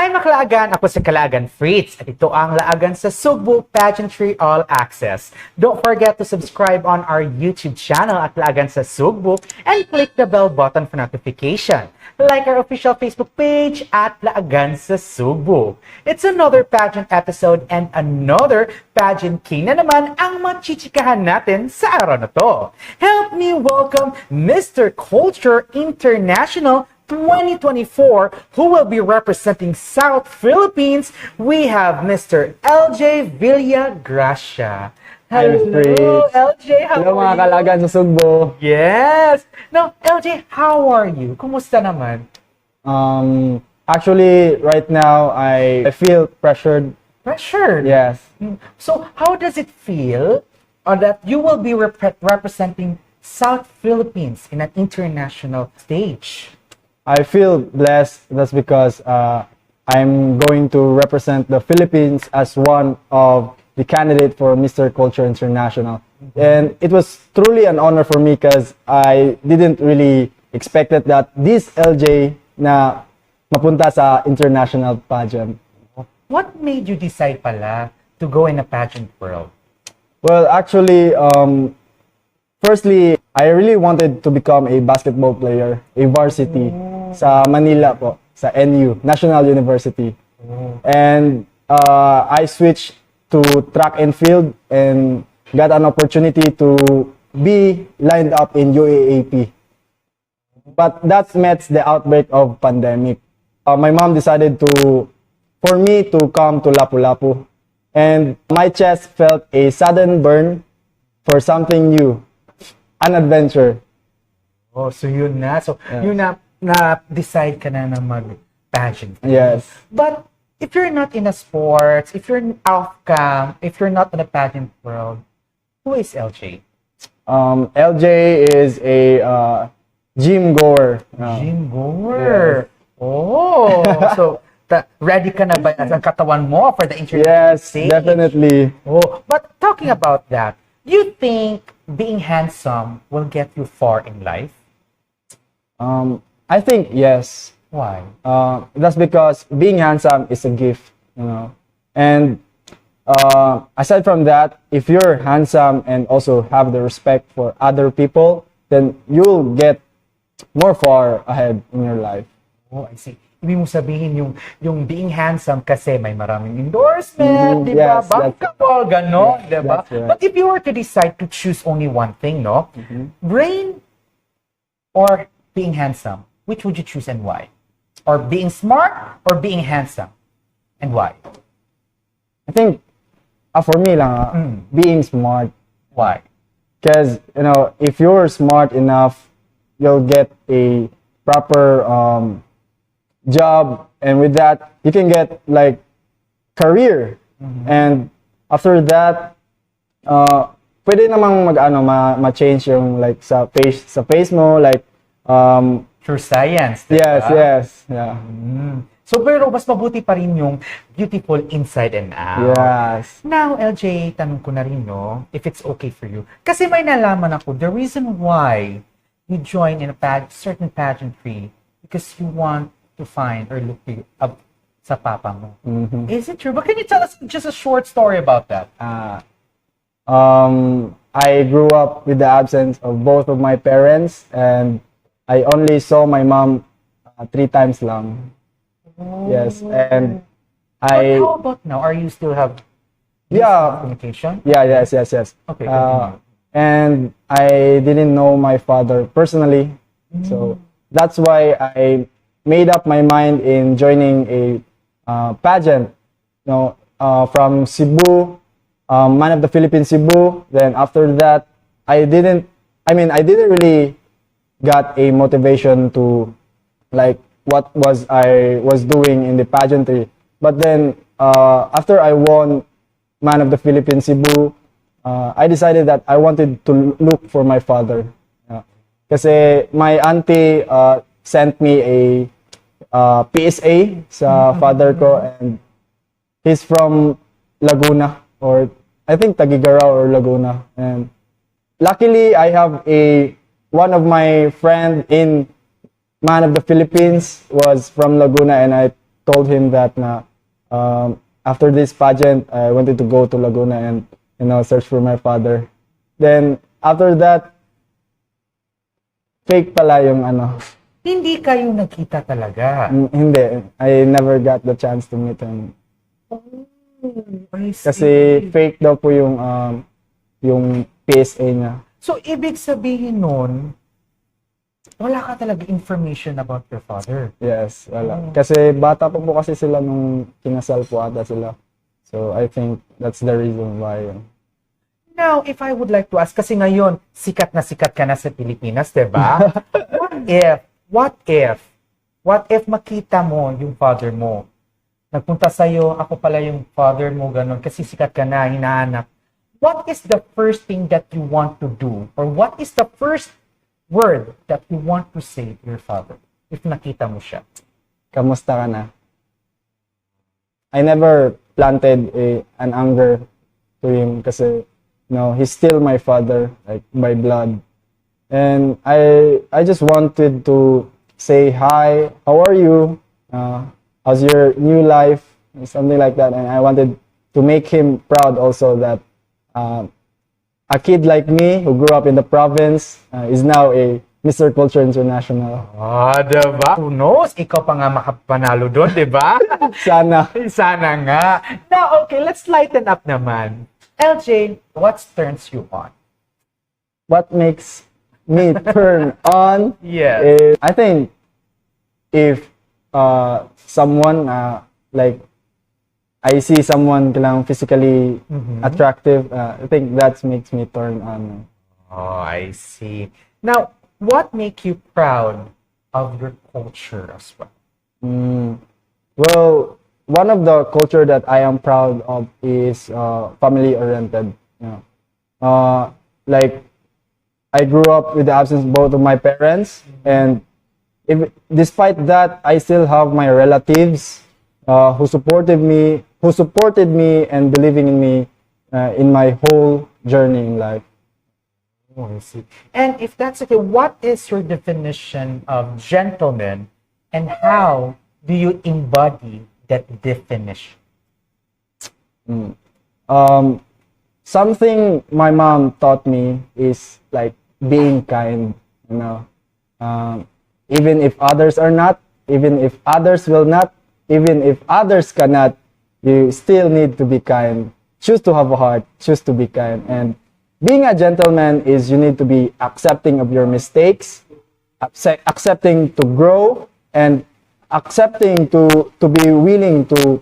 Hi mga Kalaagan! Ako si Kalaagan Fritz at ito ang Laagan sa Sugbo Pageantry All Access. Don't forget to subscribe on our YouTube channel at Laagan sa Sugbo and click the bell button for notification. Like our official Facebook page at Laagan sa Sugbo. It's another pageant episode and another pageant king na naman ang machichikahan natin sa araw na to. Help me welcome Mr. Culture International 2024, who will be representing South Philippines. We have Mr. LJ Villagracia. Hello, LJ. Hello mga Kalaagan sa Sugbo. Yes. Now, LJ, how are you? Kumusta naman? Actually, right now, I feel pressured. Pressured? Yes. So, how does it feel that you will be representing South Philippines in an international stage? I feel blessed. That's because I'm going to represent the Philippines as one of the candidate for Mr. Culture International. And it was truly an honor for me because I didn't really expect that this LJ na mapunta sa international pageant. What made you decide pala to go in a pageant world? Well, actually, firstly, I really wanted to become a basketball player, a varsity, sa Manila po, sa NU, National University. And I switched to track and field and got an opportunity to be lined up in UAAP. But that met the outbreak of pandemic. My mom decided for me to come to Lapu-Lapu. And my chest felt a sudden burn for something new, an adventure. Oh, so yun na. So, Yes. yun na-decide ka na mag-pageant. Yes. But, if you're not in a sports, if you're off cam, if you're not in a pageant world, who is LJ? LJ is a gym goer. Gym goer. Oh, so, ready ka na ba ang katawan mo for the international Yes, stage? definitely. Oh, but talking about that, do you think being handsome will get you far in life? I think yes. Why? That's because being handsome is a gift, you know. And aside from that, if you're handsome and also have the respect for other people, then you'll get more far ahead in your life. Oh, I see. Ibig mo sabihin yung being handsome kasi may maraming endorsement, di ba? Yes, that's- Bankable, gano'n, di ba? that's right. But if you were to decide to choose only one thing, no? Brain or being handsome, which would you choose and why? Or being smart or being handsome, and why? I think for me lang, being smart. Why? Because, you know, if you're smart enough, you'll get a proper job, and with that, you can get like career. And after that, pwede namang ma-change yung like sa face mo, like True science, di yes, ba? yes, yeah. So, pero mas mabuti pa rin yung beautiful inside and out. Yes. Now, LJ, tanong ko na rin, no, if it's okay for you. Kasi may nalaman ako, the reason why you join in a certain pageantry because you want to find or look up sa papa mo. Is it true? But can you tell us just a short story about that? I grew up with the absence of both of my parents, and I only saw my mom 3 times lang. Yes, and But how about now? Are you still have yeah, communication? yes. Okay, continue. And I didn't know my father personally, so that's why I made up my mind in joining a pageant. You know, from Cebu, Man of the Philippines Cebu. Then after that, I didn't really got a motivation to like what I was doing in the pageantry. But then after I won Man of the Philippines Cebu, I decided that I wanted to look for my father. Kasi my auntie sent me a PSA sa father ko, and he's from Laguna, or I think Tagigaraw or Laguna. And luckily I have one of my friend in Man of the Philippines was from Laguna, and I told him that na after this pageant, I wanted to go to Laguna and search for my father. Then after that, fake pala yung Hindi kayo nagkita talaga. Hindi. I never got the chance to meet him. Oh, I see. Kasi fake daw po yung PSA niya. So, ibig sabihin nun, wala ka talaga information about your father. Yes, wala. Kasi bata po kasi sila nung kinasal po ata sila. So, I think that's the reason why. Now, if I would like to ask, kasi ngayon, sikat ka na sa Pilipinas, diba? What if makita mo yung father mo? Nagpunta sa'yo, ako pala yung father mo, ganun, kasi sikat ka na, hinahanap. What is the first thing that you want to do? Or what is the first word that you want to say to your father if nakita mo siya? Kamusta ka na? I never planted an anger to him kasi he's still my father, like by blood. And I just wanted to say hi, how are you? How's your new life? Something like that. And I wanted to make him proud also that a kid like me who grew up in the province is now a Mr. Culture International. Diba? Who knows? Ikaw pa nga makapanalo doon, diba? Sana. Sana nga. Now, okay, let's lighten up naman. LJ, what turns you on? What makes me turn on? Yes. Is, I think if someone like I see someone physically attractive, I think that makes me turn on. Oh, I see. Now, what makes you proud of your culture as well? Well, one of the culture that I am proud of is family-oriented. Like I grew up with the absence of both of my parents, and despite that, I still have my relatives who supported me and believing in me in my whole journey in life. Oh, I see. And if that's okay, what is your definition of gentleman, and how do you embody that definition? Something my mom taught me is like being kind, even if others are not, even if others will not, even if others cannot, you still need to be kind. Choose to have a heart, choose to be kind. And being a gentleman is you need to be accepting of your mistakes, accepting to grow, and accepting to be willing to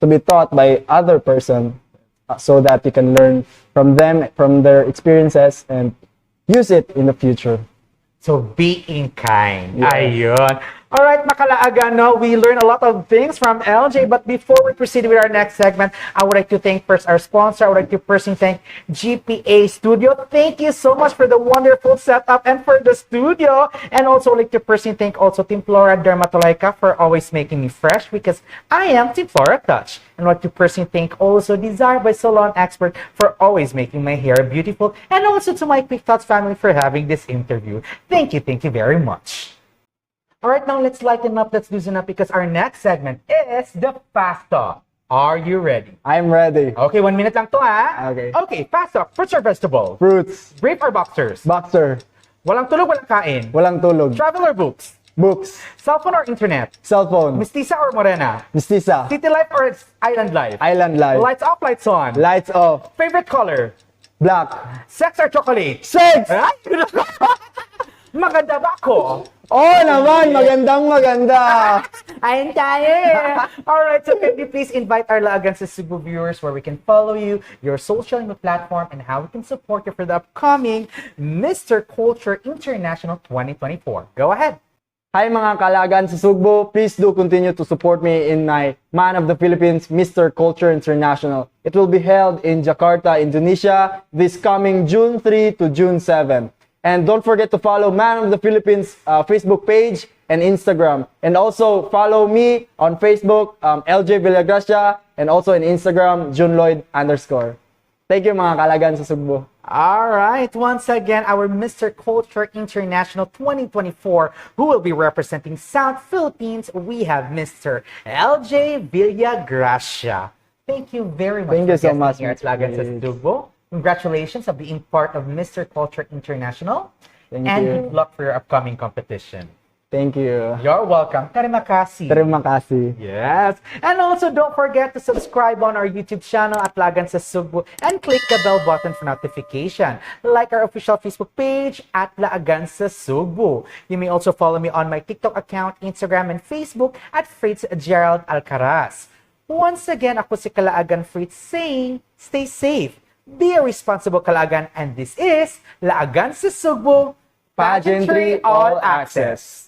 be taught by other person so that you can learn from them, from their experiences, and use it in the future. So, being kind. Yeah. Ayun. All right, Makalaaga, no, we learned a lot of things from LJ, but before we proceed with our next segment, I would like to thank first our sponsor. I would like to personally thank GPA Studio. Thank you so much for the wonderful setup and for the studio. And also, I would like to personally thank also Team Flora Dermatologica for always making me fresh, because I am Team Flora Touch. And I would like to personally thank also Desire by Salon Expert for always making my hair beautiful. And also to my Quick Thoughts family for having this interview. Thank you very much. All right, now let's lighten up, let's loosen up, because our next segment is the Fast Talk. Are you ready? I'm ready. Okay, 1 minute lang to, ha? Okay. Okay, Fast Talk. Fruits or vegetables? Fruits. Brief or boxers? Boxer. Walang tulog, walang kain? Walang tulog. Travel or books? Books. Cell phone or internet? Cell phone. Mestiza or morena? Mestiza. City life or island life? Island life. Lights off, lights on? Lights off. Favorite color? Black. Sex or chocolate? Sex! Ay, maganda ba ako? Oh naman, maganda. Ayun tayo. Alright, so can you please invite our Laagan sa Cebu viewers where we can follow you, your social media platform, and how we can support you for the upcoming Mr. Culture International 2024. Go ahead. Hi mga Kalagan sa Sugbo, please do continue to support me in my Man of the Philippines Mr. Culture International. It will be held in Jakarta, Indonesia this coming June 3 to June 7. And don't forget to follow Man of the Philippines Facebook page and Instagram. And also follow me on Facebook, LJ Villagracia, and also in Instagram, JunLloyd_. Thank you mga Kalagan sa Sugbo. All right, once again, our Mr. Culture International 2024, who will be representing South Philippines, we have Mr. LJ Villagracia. Thank you very much Thank you so guesting much, here at Lagan sa Mitch. Sugbo. Congratulations on being part of Mr. Culture International. Thank and you. good luck for your upcoming competition. Thank you. You're welcome. Terima kasih. Terima kasih. Yes. And also, don't forget to subscribe on our YouTube channel at Lagan sa Sugbo and click the bell button for notification. Like our official Facebook page at Lagan sa Sugbo. You may also follow me on my TikTok account, Instagram, and Facebook at Fritz Gerald Alcaraz. Once again, ako si Kalaagan Fritz saying, stay safe, be a responsible Kalaagan, and this is Lagan sa Sugbo Pageantry All Access.